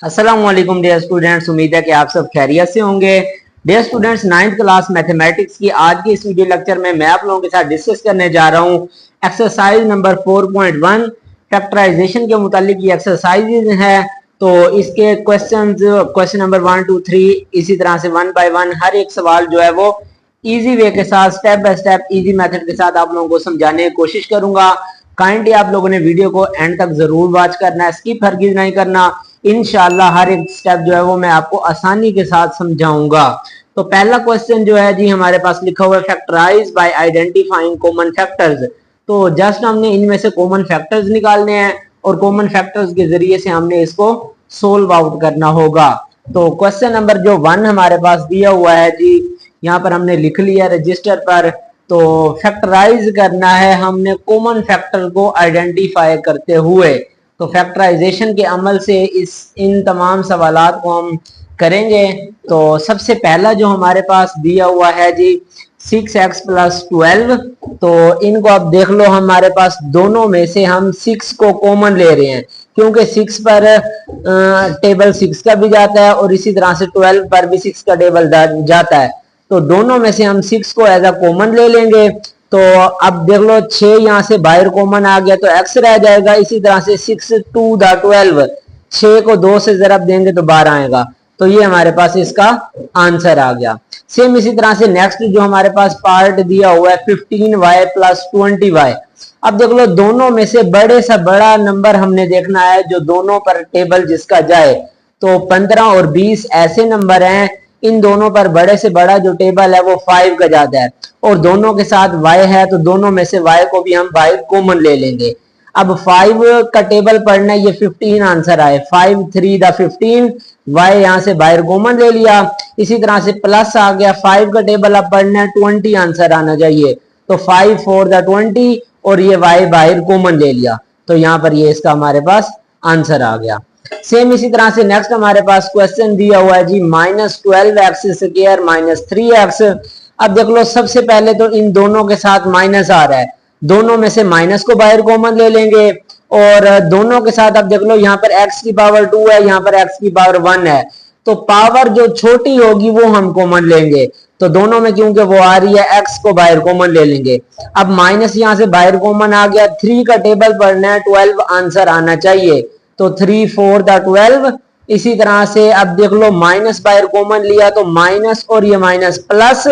अस्सलाम वालेकुम dear students, उम्मीद है कि आप सब खैरियत से होंगे। Dear students, 9th class mathematics की आज की इस वीडियो लेक्चर में मैं आप लोगों के साथ डिस्कस करने जा रहा हूँ एक्सरसाइज नंबर 4.1 फैक्टराइजेशन के मुतालिक ये एक्सरसाइज है। तो इसके क्वेश्चन नंबर 1 2 3 इसी तरह से 1 बाय 1 हर एक सवाल जो है वो इजी वे के साथ step by step easy method के साथ आप लोगों को समझाने की कोशिश करूंगा। काइंडली आप लोगों ने वीडियो को एंड तक जरूर वॉच करना है, स्किप हरगिज नहीं करना। इंशाल्लाह हर एक स्टेप जो है वो मैं आपको आसानी के साथ समझाऊंगा। तो पहला क्वेश्चन जो है जी हमारे पास लिखा हुआ है factorize by identifying common factors. तो जस्ट हमने इनमें से कॉमन फैक्टर्स निकालने हैं और कॉमन फैक्टर्स के जरिए से हमने इसको सोल्व आउट करना होगा। तो क्वेश्चन नंबर जो 1 हमारे पास दिया हुआ है जी, यहाँ पर हमने लिख लिया रजिस्टर पर। तो फैक्टराइज करना है हमने कॉमन फैक्टर को आइडेंटिफाई करते हुए। तो फैक्टराइजेशन के अमल से इन तमाम सवालात को हम करेंगे। तो सबसे पहला जो हमारे पास दिया हुआ है जी 6x + 12। तो इनको अब देख लो, हमारे पास दोनों में से हम 6 को कॉमन ले रहे हैं क्योंकि 6 पर टेबल 6 का भी जाता है और इसी तरह से 12 पर भी 6 का टेबल जाता है। तो दोनों में से हम 6 को एज अ कॉमन ले लेंगे। तो अब देख लो 6 यहां से बाहर कॉमन आ गया तो x रह जाएगा। इसी तरह से 6 2 12, 6 को 2 से जरब देंगे तो 12 आएगा। तो ये हमारे पास इसका आंसर आ गया। सेम इसी तरह से नेक्स्ट जो हमारे पास पार्ट दिया हुआ है 15y + 20y। अब देख लो दोनों में से बड़े से बड़ा नंबर हमने देखना है जो दोनों पर टेबल जिसका जाए। तो 15 और 20 ऐसे नंबर हैं, इन दोनों पर बड़े से बड़ा जो टेबल है वो 5 का जाता है और दोनों के साथ y है तो दोनों में से y को भी हम बाहर कॉमन ले लेंगे। अब 5 का टेबल पढ़ना है, ये 15 आंसर आए, 5 3 द 15, y यहां से बाहर कॉमन ले लिया। इसी तरह से प्लस आ गया, 5 का टेबल अब पढ़ना है, 20 आंसर आना चाहिए। तो 5 4 द 20 और ये y बाहर कॉमन ले लिया। तो यहाँ पर ये इसका हमारे पास आंसर आ गया। सेम इसी तरह से नेक्स्ट हमारे पास क्वेश्चन दिया हुआ है जी -12x² - 3x। अब देख लो सबसे पहले तो इन दोनों के साथ माइनस आ रहा है, दोनों में से माइनस को बाहर कॉमन ले लेंगे और दोनों के साथ अब देख लो यहाँ पर x की पावर 2 है, यहाँ पर x की पावर 1 है। तो पावर जो छोटी होगी वो हम कॉमन लेंगे। तो दोनों में क्योंकि वो आ रही है x को बाहर कॉमन ले लेंगे। अब माइनस यहाँ से बाहर कॉमन आ गया, 3 का टेबल पढ़ना है, 12 आंसर आना चाहिए। तो 3 4 द 12। इसी तरह से अब देख लो माइनस बाहर कॉमन लिया तो माइनस और ये माइनस प्लस।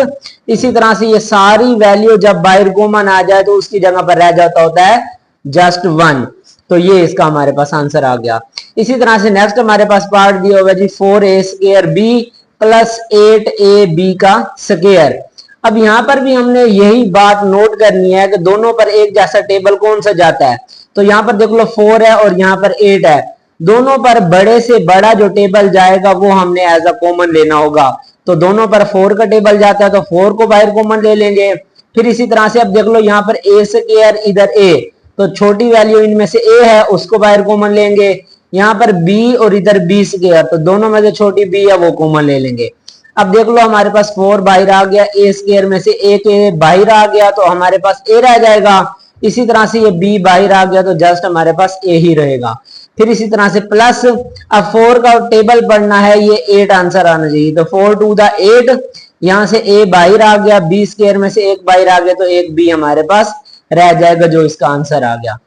इसी तरह से ये सारी वैल्यू जब बाहर कॉमन आ जाए तो उसकी जगह पर रह जाता होता है जस्ट 1। तो ये इसका हमारे पास आंसर आ गया। इसी तरह से नेक्स्ट हमारे पास पार्ट दिया हुआ जी 4a² + 8ab का स्क्वायर। अब यहां पर भी हमने यही बात नोट करनी है कि दोनों पर एक जैसा टेबल कौन सा जाता है। तो यहाँ पर देख लो 4 है और यहाँ पर 8 है, दोनों पर बड़े से बड़ा जो टेबल जाएगा वो हमने एज अ कॉमन लेना होगा। तो दोनों पर 4 का टेबल जाता है तो 4 को बाहर कॉमन ले लेंगे। फिर इसी तरह से अब देख लो यहाँ पर a² इधर a, तो छोटी वैल्यू इनमें से a है उसको बाहर कॉमन लेंगे। यहाँ पर b और इधर b², तो दोनों में से छोटी b है वो कॉमन ले लेंगे। अब देख लो हमारे पास 4 बाहर आ गया, a² में से एक a बाहर आ गया तो हमारे पास a रह जाएगा। इसी तरह से ये b बाहर आ गया तो जस्ट हमारे पास a ही रहेगा। फिर इसी तरह से प्लस, अब 4 का टेबल पढ़ना है, ये 8 आंसर आना चाहिए। तो 4 2 द 8, यहां से a बाहर आ गया, b² में से एक बाहर आ गया तो एक b हमारे पास रह जाएगा जो इसका आंसर आ गया।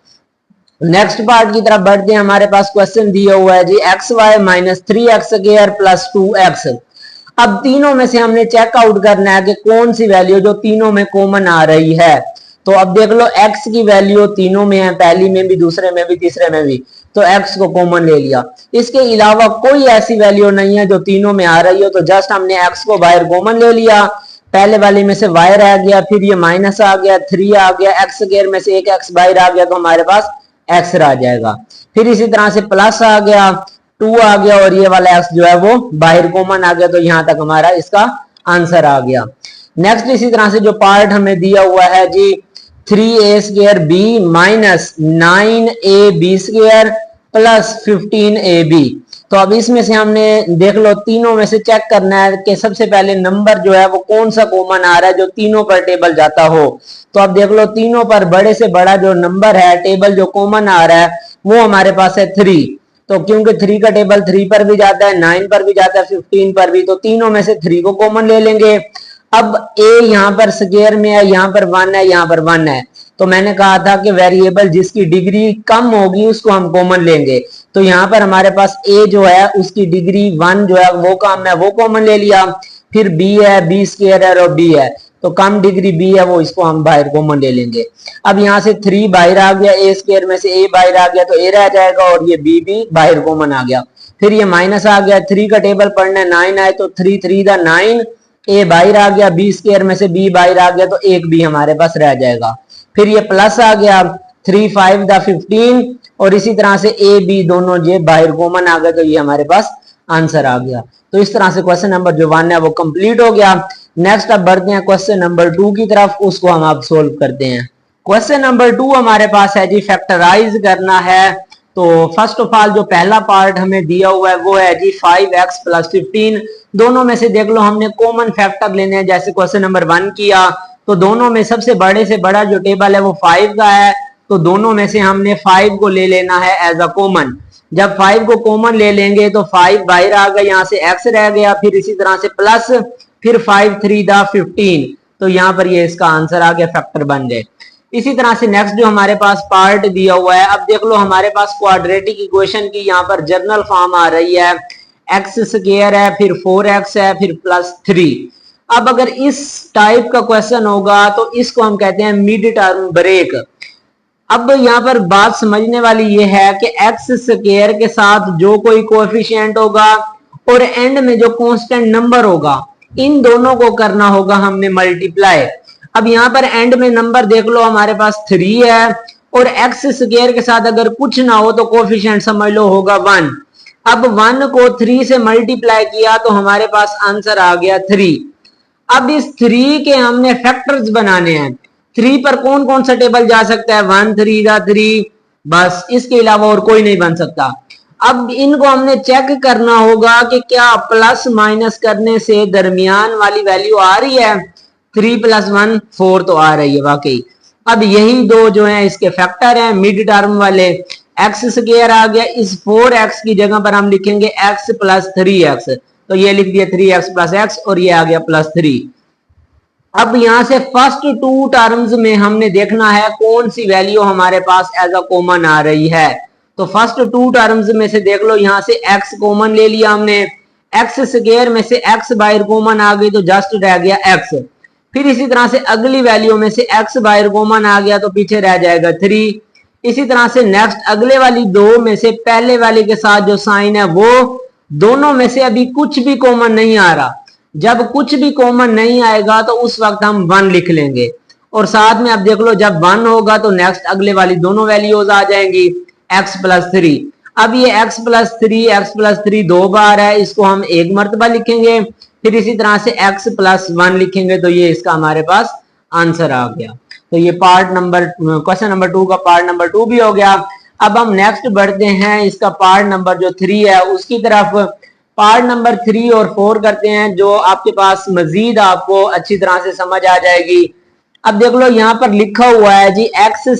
नेक्स्ट पार्ट की तरफ बढ़ते हैं। हमारे पास क्वेश्चन दिया हुआ है जी xy - 3x² + 2x। अब तीनों में से हमने चेकआउट करना है कि कौन सी वैल्यू जो तीनों में कॉमन आ रही है। तो अब देख लो x की वैल्यू तीनों में है, पहली में भी, दूसरे में भी, तीसरे में भी, तो x को कॉमन ले लिया। इसके अलावा कोई ऐसी वैल्यू नहीं है जो तीनों में आ रही हो, तो जस्ट हमने x को बाहर कॉमन ले लिया। पहले वाली में से y रह गया, फिर ये माइनस आ गया, 3 आ गया, x² में से एक x बाहर आ गया तो हमारे पास x रह जाएगा। फिर इसी तरह से प्लस आ गया, 2 आ गया और ये वाला x जो है वो बाहर कॉमन आ गया। तो यहां तक हमारा इसका आंसर आ गया। नेक्स्ट इसी तरह से जो पार्ट हमें दिया हुआ है जी 3a² b - 9ab² + 15ab। तो अब इसमें से हमने देख लो तीनों में से चेक करना है कि सबसे पहले नंबर जो है वो कौन सा कॉमन आ रहा है जो तीनों पर टेबल जाता हो। तो अब देख लो तीनों पर बड़े से बड़ा जो नंबर है टेबल जो कॉमन आ रहा है वो हमारे पास है 3। तो क्योंकि 3 का टेबल 3 पर भी जाता है, 9 पर भी जाता है, 15 पर भी, तो तीनों में से 3 को कॉमन ले लेंगे। अब a यहाँ पर स्क्वायर में है, यहाँ पर 1 है, यहाँ पर 1 है, तो मैंने कहा था कि वेरिएबल जिसकी डिग्री कम होगी उसको हम कॉमन लेंगे। तो यहाँ पर हमारे पास a जो है उसकी डिग्री 1 जो है वो कम है, वो कॉमन ले लिया। फिर b है, b स्क्वायर है और d है, तो कम डिग्री b है वो, इसको हम बाहर कॉमन ले लेंगे। अब यहाँ से 3 बाहर आ गया, a स्क्वायर में से a बाहर आ गया तो a रह जाएगा और ये b भी बाहर कॉमन आ गया। फिर ये माइनस आ गया, 3 का टेबल पढ़ना है, 9 आए तो 3 3 दा 9, a बाहर आ गया, b स्क्वायर में से b बाहर आ गया तो एक b हमारे पास रह जाएगा। फिर ये प्लस आ गया, 3 5 दा 15 और इसी तरह से a b दोनों जो बाहर कॉमन आ गए तो ये हमारे पास आंसर आ गया। तो इस तरह से क्वेश्चन नंबर जो 1 है वो कंप्लीट हो गया। नेक्स्ट अब बढ़ते हैं क्वेश्चन नंबर 2 की तरफ, उसको हम अब सोल्व करते हैं। क्वेश्चन नंबर 2 हमारे पास है जी, फैक्टराइज करना है। तो फर्स्ट ऑफ ऑल जो पहला पार्ट हमें दिया हुआ है वो है जी 5x प्लस 15। दोनों में से देख लो हमने कॉमन फैक्टर लेने हैं, जैसे क्वेश्चन नंबर 1 किया तो दोनों में सबसे बड़े से बड़ा जो टेबल है वो 5 का है, तो दोनों में से हमने 5 को ले लेना है एज अ कॉमन। जब 5 को कॉमन ले लेंगे तो 5 बाहर आ गया, यहाँ से x रह गया, फिर इसी तरह से प्लस, फिर 5 3 दा 15, तो यहाँ पर ये इसका आंसर आ गया, फैक्टर बन गए। इसी तरह से नेक्स्ट जो हमारे पास पार्ट दिया हुआ है, अब देख लो हमारे पास क्वाड्रेटिक इक्वेशन की यहाँ पर जनरल फॉर्म आ रही है, एक्स स्क्वायर है, फिर 4x है, फिर प्लस 3। अब अगर इस टाइप का क्वेश्चन होगा तो इसको हम कहते हैं मिड टर्म ब्रेक। अब यहाँ पर बात समझने वाली ये है कि एक्स स्क्वायर के साथ जो कोई कोएफिशिएंट होगा और एंड में जो कांस्टेंट नंबर होगा, इन दोनों को करना होगा हमने मल्टीप्लाई। अब यहाँ पर एंड में नंबर देख लो हमारे पास 3 है और एक्स स्क्वायर के साथ अगर कुछ ना हो तो कोएफिशिएंट समझ लो होगा 1। अब 1 को 3 से मल्टीप्लाई किया तो हमारे पास आंसर आ गया 3। अब इस 3 के हमने फैक्टर्स बनाने हैं। 3 पर कौन कौन सा टेबल जा सकता है, 1 3 दा 3, बस इसके अलावा और कोई नहीं बन सकता। अब इनको हमने चेक करना होगा कि क्या प्लस माइनस करने से दरमियान वाली वैल्यू आ रही है। 3 + 1 4 तो आ रही है वाकई। अब यही दो जो है इसके फैक्टर हैं मिड टर्म वाले। एक्स स्क्वायर आ गया, इस 4x की जगह पर हम लिखेंगे x + 3x, तो ये लिख दिया 3x + x और ये आ गया +3। अब यहां से फर्स्ट 2 टर्म्स में हमने देखना है कौन सी वैल्यू हमारे पास एज अ कॉमन आ रही है। तो फर्स्ट 2 टर्म्स में से देख लो, यहां से x कॉमन ले लिया हमने, एक्स स्क्वायर में से x बाहर कॉमन आ गई तो जस्ट रह गया x। फिर इसी तरह से अगली वैल्यू में से x बाहर कॉमन आ गया तो पीछे रह जाएगा 3। इसी तरह से नेक्स्ट अगले वाली 2 में से पहले वाले के साथ जो साइन है वो, दोनों में से अभी कुछ भी कॉमन नहीं आ रहा। जब कुछ भी कॉमन नहीं आएगा तो उस वक्त हम 1 लिख लेंगे और साथ में अब देख लो जब 1 होगा तो नेक्स्ट अगले वाली दोनों वैल्यूज आ जाएंगी x + 3। अब ये x + 3 2 बार है, इसको हम एक मर्तबा लिखेंगे, फिर इसी तरह से x + 1 लिखेंगे तो ये इसका हमारे पास आंसर आ गया। तो ये क्वेश्चन नंबर 2 का पार्ट नंबर 2 भी हो गया। अब हम नेक्स्ट बढ़ते हैं इसका पार्ट नंबर जो 3 है उसकी तरफ। पार्ट नंबर 3 और 4 करते हैं जो आपके पास मजीद आपको अच्छी तरह से समझ आ जाएगी। अब देख लो यहाँ पर लिखा हुआ है जी x²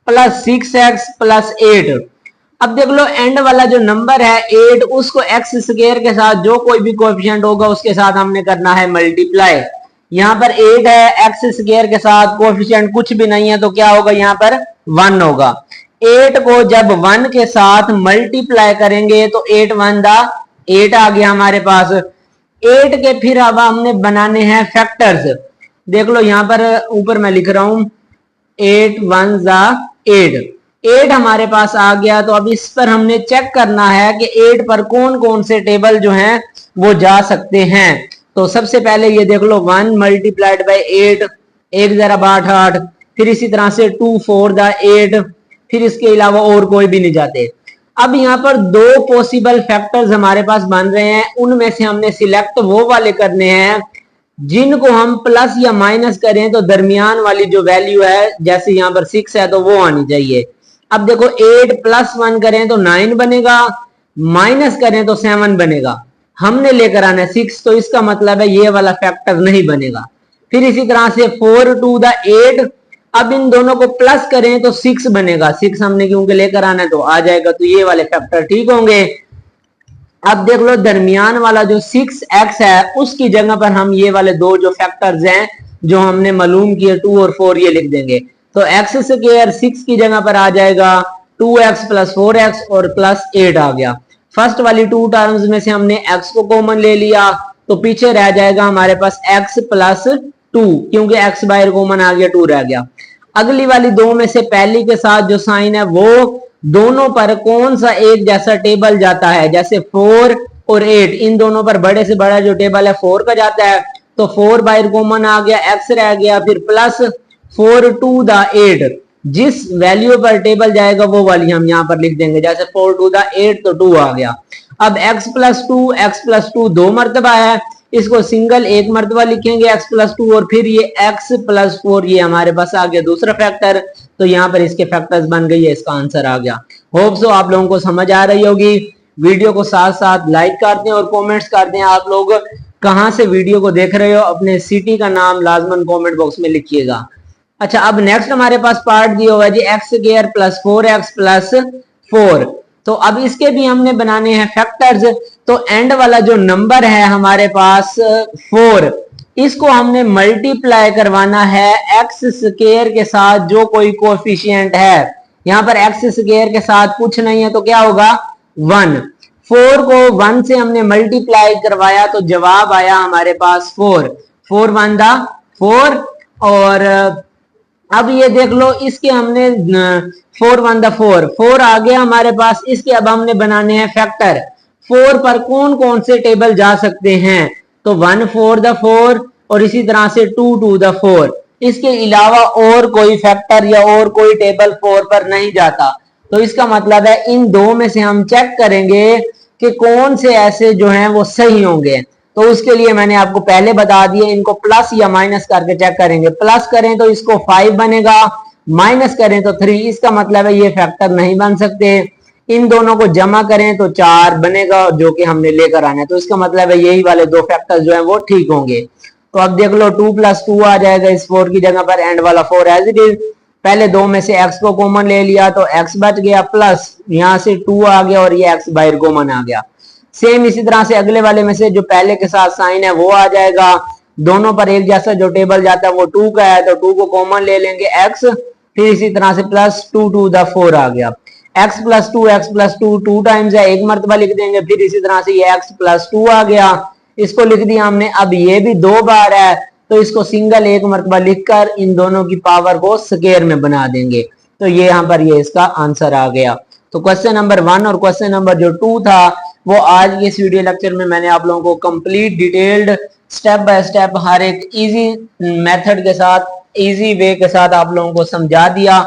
+ 6x + 8। अब देख लो एंड वाला जो नंबर है 8, उसको x² के साथ जो कोई भी कोएफिशिएंट होगा उसके साथ हमने करना है मल्टीप्लाई। यहाँ पर 8 है, x² के साथ कोएफिशिएंट कुछ भी नहीं है तो क्या होगा, यहाँ पर 1 होगा। 8 को जब 1 के साथ मल्टीप्लाई करेंगे तो 8 1 दा 8 आ गया हमारे पास। 8 के फिर अब हमने बनाने हैं फैक्टर्स। देख लो यहाँ पर ऊपर मैं लिख रहा हूं 8 1 दा 8, 8 हमारे पास आ गया। तो अब इस पर हमने चेक करना है कि 8 पर कौन कौन से टेबल जो हैं वो जा सकते हैं। तो सबसे पहले ये देख लो 1 × 8, 1 ज़रा 8 8, फिर इसी तरह से 2 4 दा 8, फिर इसके अलावा और कोई भी नहीं जाते। अब यहाँ पर 2 पॉसिबल फैक्टर्स हमारे पास बन रहे हैं, उनमें से हमने सिलेक्ट वो वाले करने हैं जिनको हम प्लस या माइनस करें तो दरमियान वाली जो वैल्यू है, जैसे यहाँ पर 6 है तो वो आनी चाहिए। अब देखो 8 + 1 करें तो 9 बनेगा, माइनस करें तो 7 बनेगा। हमने लेकर आना है 6, तो इसका मतलब है ये वाला फैक्टर नहीं बनेगा। फिर इसी तरह से 4 2 दा 8। अब इन दोनों को प्लस करें तो 6 बनेगा, 6 हमने क्योंकि लेकर आना है तो आ जाएगा, तो ये वाले फैक्टर ठीक होंगे। अब देख लो दरमियान वाला जो 6x है उसकी जगह पर हम ये वाले दो जो फैक्टर्स हैं जो हमने मालूम किए 2 और 4 ये लिख देंगे। तो एक्स स्क्वायर 6 की जगह पर आ जाएगा 2x प्लस 4x और प्लस 8 आ गया। फर्स्ट वाली टू टर्म्स में से हमने x को कॉमन ले लिया तो पीछे रह जाएगा हमारे पास x प्लस 2, क्योंकि x बाहर कॉमन आ गया 2 रह गया। अगली वाली दो में से पहली के साथ जो साइन है वो दोनों पर कौन सा एक जैसा टेबल जाता है, जैसे 4 और 8 इन दोनों पर बड़े से बड़ा जो टेबल है 4 का जाता है, तो 4 बाहर कॉमन आ गया, x रह गया, फिर प्लस 4 टू द 8 जिस वैल्यू पर टेबल जाएगा वो वाली हम यहाँ पर लिख देंगे, जैसे 4 टू द 8 तो 2 आ गया। अब x प्लस टू दो मरतबा है, इसको सिंगल एक मरतबा लिखेंगे x प्लस 2 और फिर ये x प्लस 4 ये हमारे पास आ गया दूसरा फैक्टर, तो यहाँ पर इसके फैक्टर्स बन गई है, इसका आंसर आ गया। होप सो आप लोगों को समझ आ रही होगी। वीडियो को साथ साथ लाइक कर दें और कमेंट्स कर दें। आप लोग कहां से वीडियो को देख रहे हो अपने सिटी का नाम लाजमन कमेंट बॉक्स में लिखिएगा। अच्छा, अब नेक्स्ट हमारे पास पार्ट दिया हुआ है G x square plus 4x plus 4। तो अब इसके भी हमने बनाने हैं फैक्टर्स। तो एंड वाला जो नंबर है हमारे पास 4, इसको हमने मल्टीप्लाई करवाना है एक्स स्क्वायर के साथ जो कोई कोएफिशिएंट है। यहां पर एक्स स्क्वायर के साथ कुछ नहीं है तो क्या होगा 1। 4 को 1 से हमने मल्टीप्लाई करवाया तो जवाब आया हमारे पास 4। 4 1 दा 4 और अब ये देख लो इसके हमने 4 1 दा 4 4 आ गया हमारे पास। इसके अब हमने बनाने हैं फैक्टर। 4 पर कौन कौन से टेबल जा सकते हैं, तो 1 4 दा 4 और इसी तरह से 2 2 दा 4। इसके अलावा और कोई फैक्टर या और कोई टेबल 4 पर नहीं जाता। तो इसका मतलब है इन दो में से हम चेक करेंगे कि कौन से ऐसे जो हैं वो सही होंगे। तो उसके लिए मैंने आपको पहले बता दिया, इनको प्लस या माइनस करके चेक करेंगे। प्लस करें तो इसको 5 बनेगा, माइनस करें तो 3। इसका मतलब है ये फैक्टर नहीं बन सकते। इन दोनों को जमा करें तो 4 बनेगा जो कि हमने लेकर आना है। तो इसका मतलब है यही वाले दो फैक्टर जो हैं वो ठीक होंगे। तो अब देख लो 2 प्लस 2 आ जाएगा इस 4 की जगह पर, एंड वाला 4 एज इट इज। पहले दो में से x को कॉमन ले लिया तो x बच गया, प्लस यहां से 2 आ गया और ये x बाहर कॉमन आ गया। सेम इसी तरह से अगले वाले में से जो पहले के साथ साइन है वो आ जाएगा। दोनों पर एक जैसा जो टेबल जाता है वो 2 का है तो 2 को कॉमन ले लेंगे x, फिर इसी तरह से प्लस 2 टू द 4 आ गया। x प्लस 2 2 टाइम्स है, एक मरतबा लिख देंगे, फिर इसी तरह से ये x प्लस 2 आ गया, इसको लिख दिया हमने। अब ये भी 2 बार है तो इसको सिंगल एक मरतबा लिखकर इन दोनों की पावर को स्क्वायर में बना देंगे। तो ये यहाँ पर ये इसका आंसर आ गया। तो क्वेश्चन नंबर 1 और क्वेश्चन नंबर जो 2 था वो आज के इस वीडियो लेक्चर में मैंने आप लोगों को complete detailed step by step हर एक इजी मेथड के साथ इजी वे के साथ आप लोगों को समझा दिया।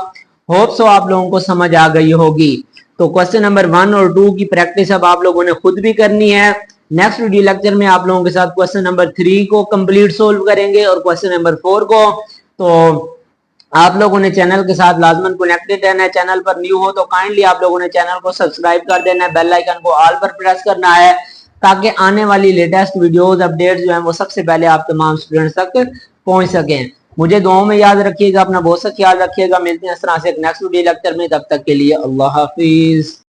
होप सो आप लोगों को समझ आ गई होगी। तो क्वेश्चन नंबर 1 और 2 की प्रैक्टिस अब आप लोगों ने खुद भी करनी है। नेक्स्ट वीडियो लेक्चर में आप लोगों के साथ क्वेश्चन नंबर 3 को कंप्लीट सोल्व करेंगे और क्वेश्चन नंबर 4 को। तो आप लोगों ने चैनल के साथ लाजमन कनेक्टेड रहना है। चैनल पर न्यू हो तो काइंडली आप लोगों ने चैनल को सब्सक्राइब कर देना है, बेल आइकन को ऑल पर प्रेस करना है ताकि आने वाली लेटेस्ट वीडियोस अपडेट्स जो हैं वो सबसे पहले आप तमाम स्टूडेंट्स तक पहुंच सकें। मुझे दुआओं में याद रखिएगा, अपना बहुत सा ख्याल रखिएगा। मिलते हैं इस तरह से एक नेक्स्ट वीडियो लेक्चर में, तब तक के लिए अल्लाह हाफिज।